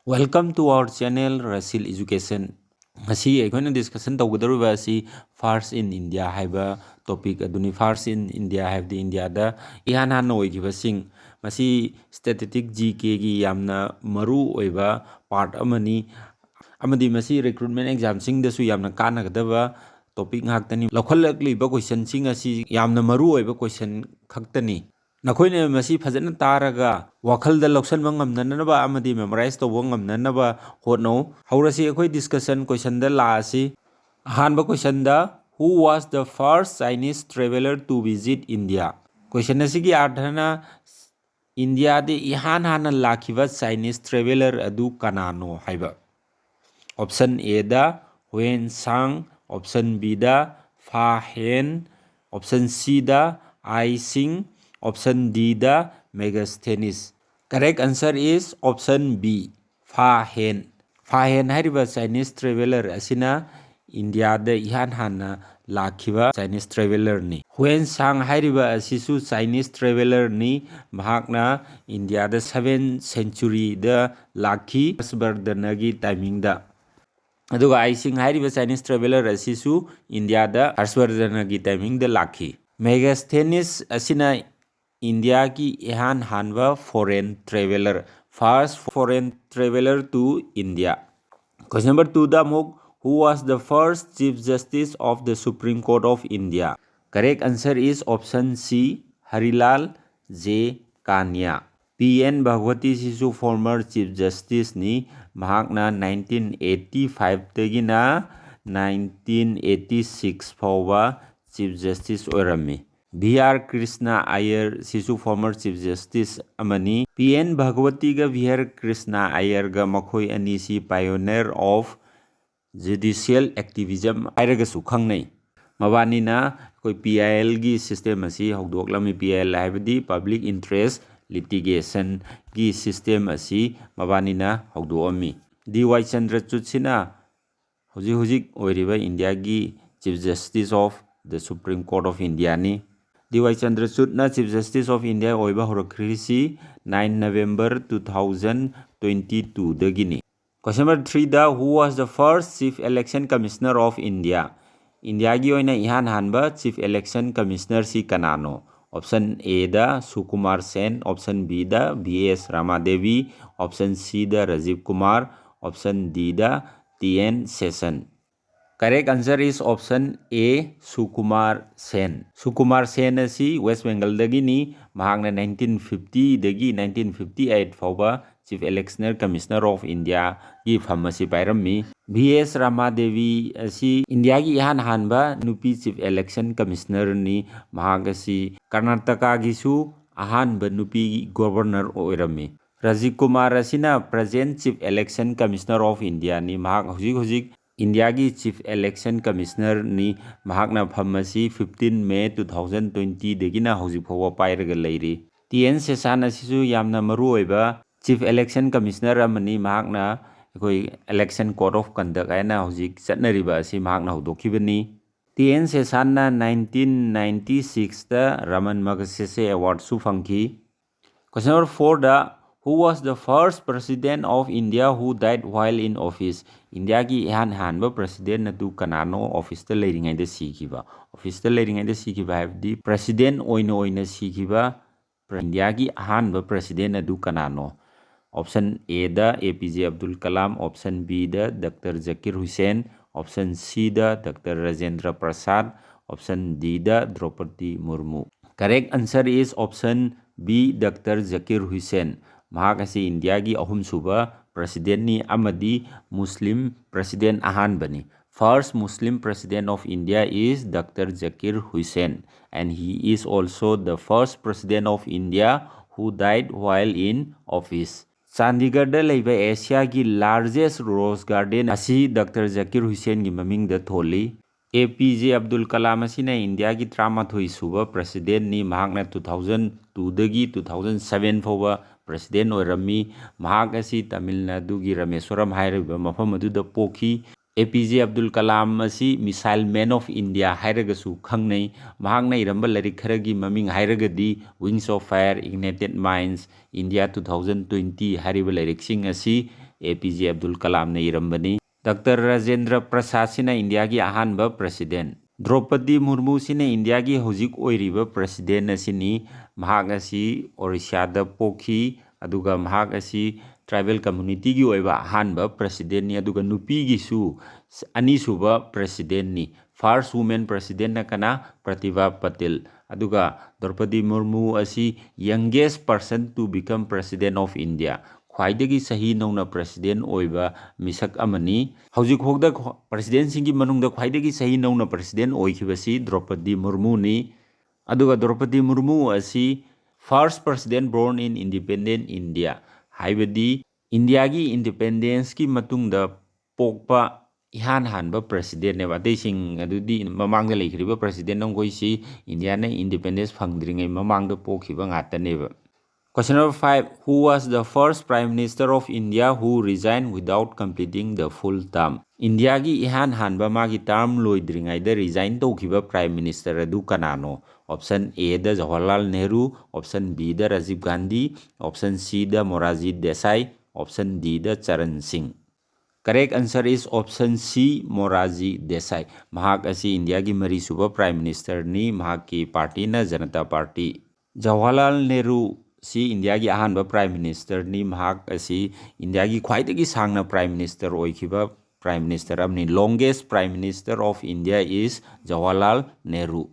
Welcome to our channel Rasil Education. Asi akhona discussion tawgadaruba asi First in India haiba topic aduni First in India haibdi India da ihan han oigiba sing masi statistic GK gi yamna maru oiba part amani amadi masi recruitment exam sing da su yamna kanagadaba topic ngaktani lakhallakliba question sing asi yamna maru oiba question khaktani nakoine masi fajana taraga wakhalda loksan ngamnanaba amadi memorize to ngamnanaba hotno haurasi ekoi discussion question da la asi hanba question da who was the first Chinese traveler to visit India question asigi arthana India de ihan hana lakhiba Chinese traveler adu kanano haiba option A da Wen Sang option B da Fa Hen option C da I Sing option D da Megasthenis. Correct answer is option B. Fa Hen. Fa Hen hariba Chinese traveler asina India da ihan hana lakhiba Chinese traveler ni. Wen Sang hariba asisu Chinese traveler ni mahakna India da 7th century da lakhi Asbardanagi timing da. aduga I Sing hariba Chinese traveler asisu India da Asbardanagi timing da lakhi. Megasthenis asina India ki ihan hanwa foreign traveler, first foreign traveler to India. Question number 2 da muk who was the first Chief Justice of the Supreme Court of India? Correct answer is option C Harilal J Kania. PN Bhagwati sisu former Chief Justice ni mahakna 1985 tagina 1986 fawba Chief Justice oirami. VR Krishna Iyer sisu former Chief Justice amani PN Bhagwati ga VR Krishna Iyer ga makhoi ani si pioneer of judicial activism airaga su khangnai mabani na koi PIL gi system asi hogdoklami PIL haibadi public interest litigation gi system asi mabani na hogdoami DY Chandrachud sina hujik oiriba India gi Chief Justice of the Supreme Court of India ni DY Chandrachud na Chief Justice of India oiba horakrisi 9 November 2022 dagini. Question number 3 da who was the first Chief Election Commissioner of India? India gi oina ihan hanba Chief Election Commissioner si kanano. Option A da Sukumar Sen, option B da BS Ramadevi, option C da Rajiv Kumar, option D da TN Session. Correct answer is option A Sukumar Sen. Sukumar Sen asi West Bengal dagi ni mahakna 1950 dagi 1958 fawba Chief Election Commissioner of India gi famasi pairami. BS Ramadevi asi India gi ihan hanba nupi Chief Election Commissioner ni mahagasi Karnataka gi su ahanba nupi governor oirami. Rajiv Kumar asina present Chief Election Commissioner of India ni mahak hujik India ki Chief Election Commissioner ni mahakna phamasi 15 May 2020 degina hojik phawa pairaga leiri. TN Session asisu yamna maru oiba Chief Election Commissioner amani mahakna koi Election Code of Conduct aina hojik chatnariba asi mahakna hodokibani. TN Session na 1996 da Raman Magsaysay Award su phangki. Question number 4 da who was the first president of India who died while in office? India ki ihan hanba president na tu kanano office ta leiringai da sikiba. Office ta leiringai da sikiba haibdi president oina sikiba India ki hanba president na tu kanano. Option A da APJ Abdul Kalam, option B da Dr. Zakir Hussain, option C da Dr. Rajendra Prasad, option D da Draupadi Murmu. Correct answer is option B Dr. Zakir Hussain. Mahak asi India gi ahum suba president ni amadi Muslim president ahan bani. First Muslim president of India is Dr. Zakir Hussain and he is also the first president of India who died while in office. Chandigarh da leiba Asia gi largest rose garden asi Dr. Zakir Hussain gi maming da tholi. APJ Abdul Kalam asina India gi 13 suba president ni mahakna 2002 dagi 2007 fawba president oirami mahak asi Tamil Nadu gi Rameswaram hairiba mafam aduda pokhi. APJ Abdul Kalam asi missile man of India hairagasu khangnai mahakna iramba larik kharagi maming hairagadi Wings of Fire, Ignited Minds, India 2020 hariba larik sing asi APJ Abdul Kalam na irambani. Dr. Rajendra Prasad sina India ki ahanba president. Draupadi Murmu sina India ki hojik oiriba president asini. Mahak asi Orissa da pokhi aduga mahak asi tribal community ki oiba ahanba president ni aduga nupi gi su anisuba president ni. First woman president na kana Pratibha Patil. Aduga Draupadi Murmu asi youngest person to become president of India. Khwaidagi sahi nauna president oiba misak amani. Hauzik hogda president singi manungda khwaidagi sahi nauna president oikibasi Draupadi Murmu ni. Aduga Draupadi Murmu asi first president born in independent India. Haibadi India gi independence ki matungda pokpa ihan hanba president ne wate sing adudi mamang da lekhriba president nong koi si India na independence phangdringai mamang da pokhiba ngata neba. Question number 5. Who was the first Prime Minister of India who resigned without completing the full term? India gi ihan hanba magi term loidringai da resign tawkhiba Prime Minister adu kanano? Option A da Jawaharlal Nehru, Option B da Rajiv Gandhi, Option C da Morarji Desai, Option D da Charan Singh. Correct answer is option C, Morarji Desai. Mahak asi India ki mari suba Prime Minister ni, mahak ki party na Janata Party. Jawaharlal Nehru si India ki ahanba Prime Minister ni, mahak asi India ki khwaidagi sangna Prime Minister oikiba Prime Minister amni. Longest Prime Minister of India is Jawaharlal Nehru.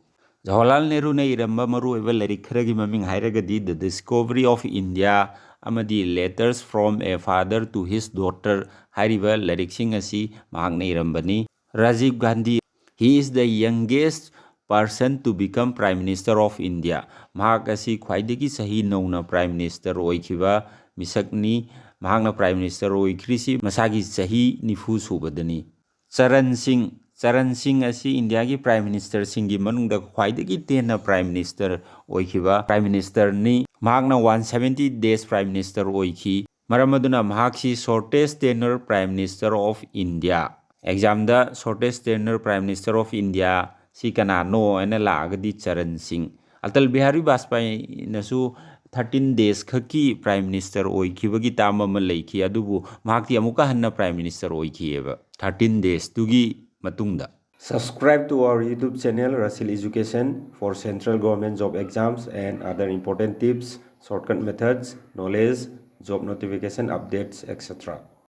Jawaharlal Nehru na iramba maru oiba larik kharagi maming hairagadi The Discovery of India amadi Letters from a Father to His Daughter hairiba larik sing asi mahak na irambani. Rajiv Gandhi, he is the youngest person to become Prime Minister of India. Mahak asi khwaidagi sahi nauna Prime Minister oikiba misakni. Mahak na Prime Minister oikrisi masagi sahi nifu subadani. Charan Singh asi India ki Prime Minister singi manungda khwaidagi tena Prime Minister oikiba Prime Minister ni. Mahak na 170 days Prime Minister oiki. Maramaduna mahak si shortest tenure Prime Minister of India. Exam da shortest tenure Prime Minister of India si kanano ena laagadi Charan Singh. Atal Bihari Vajpayee nasu 13 days khaki Prime Minister oikibagi tama malaiki adubu mahakti amuka hanna Prime Minister oikiyeba 13 days tugi matungda. Subscribe to our YouTube channel Rasil Education for central government job exams and other important tips, shortcut methods, knowledge, job notification updates, etc.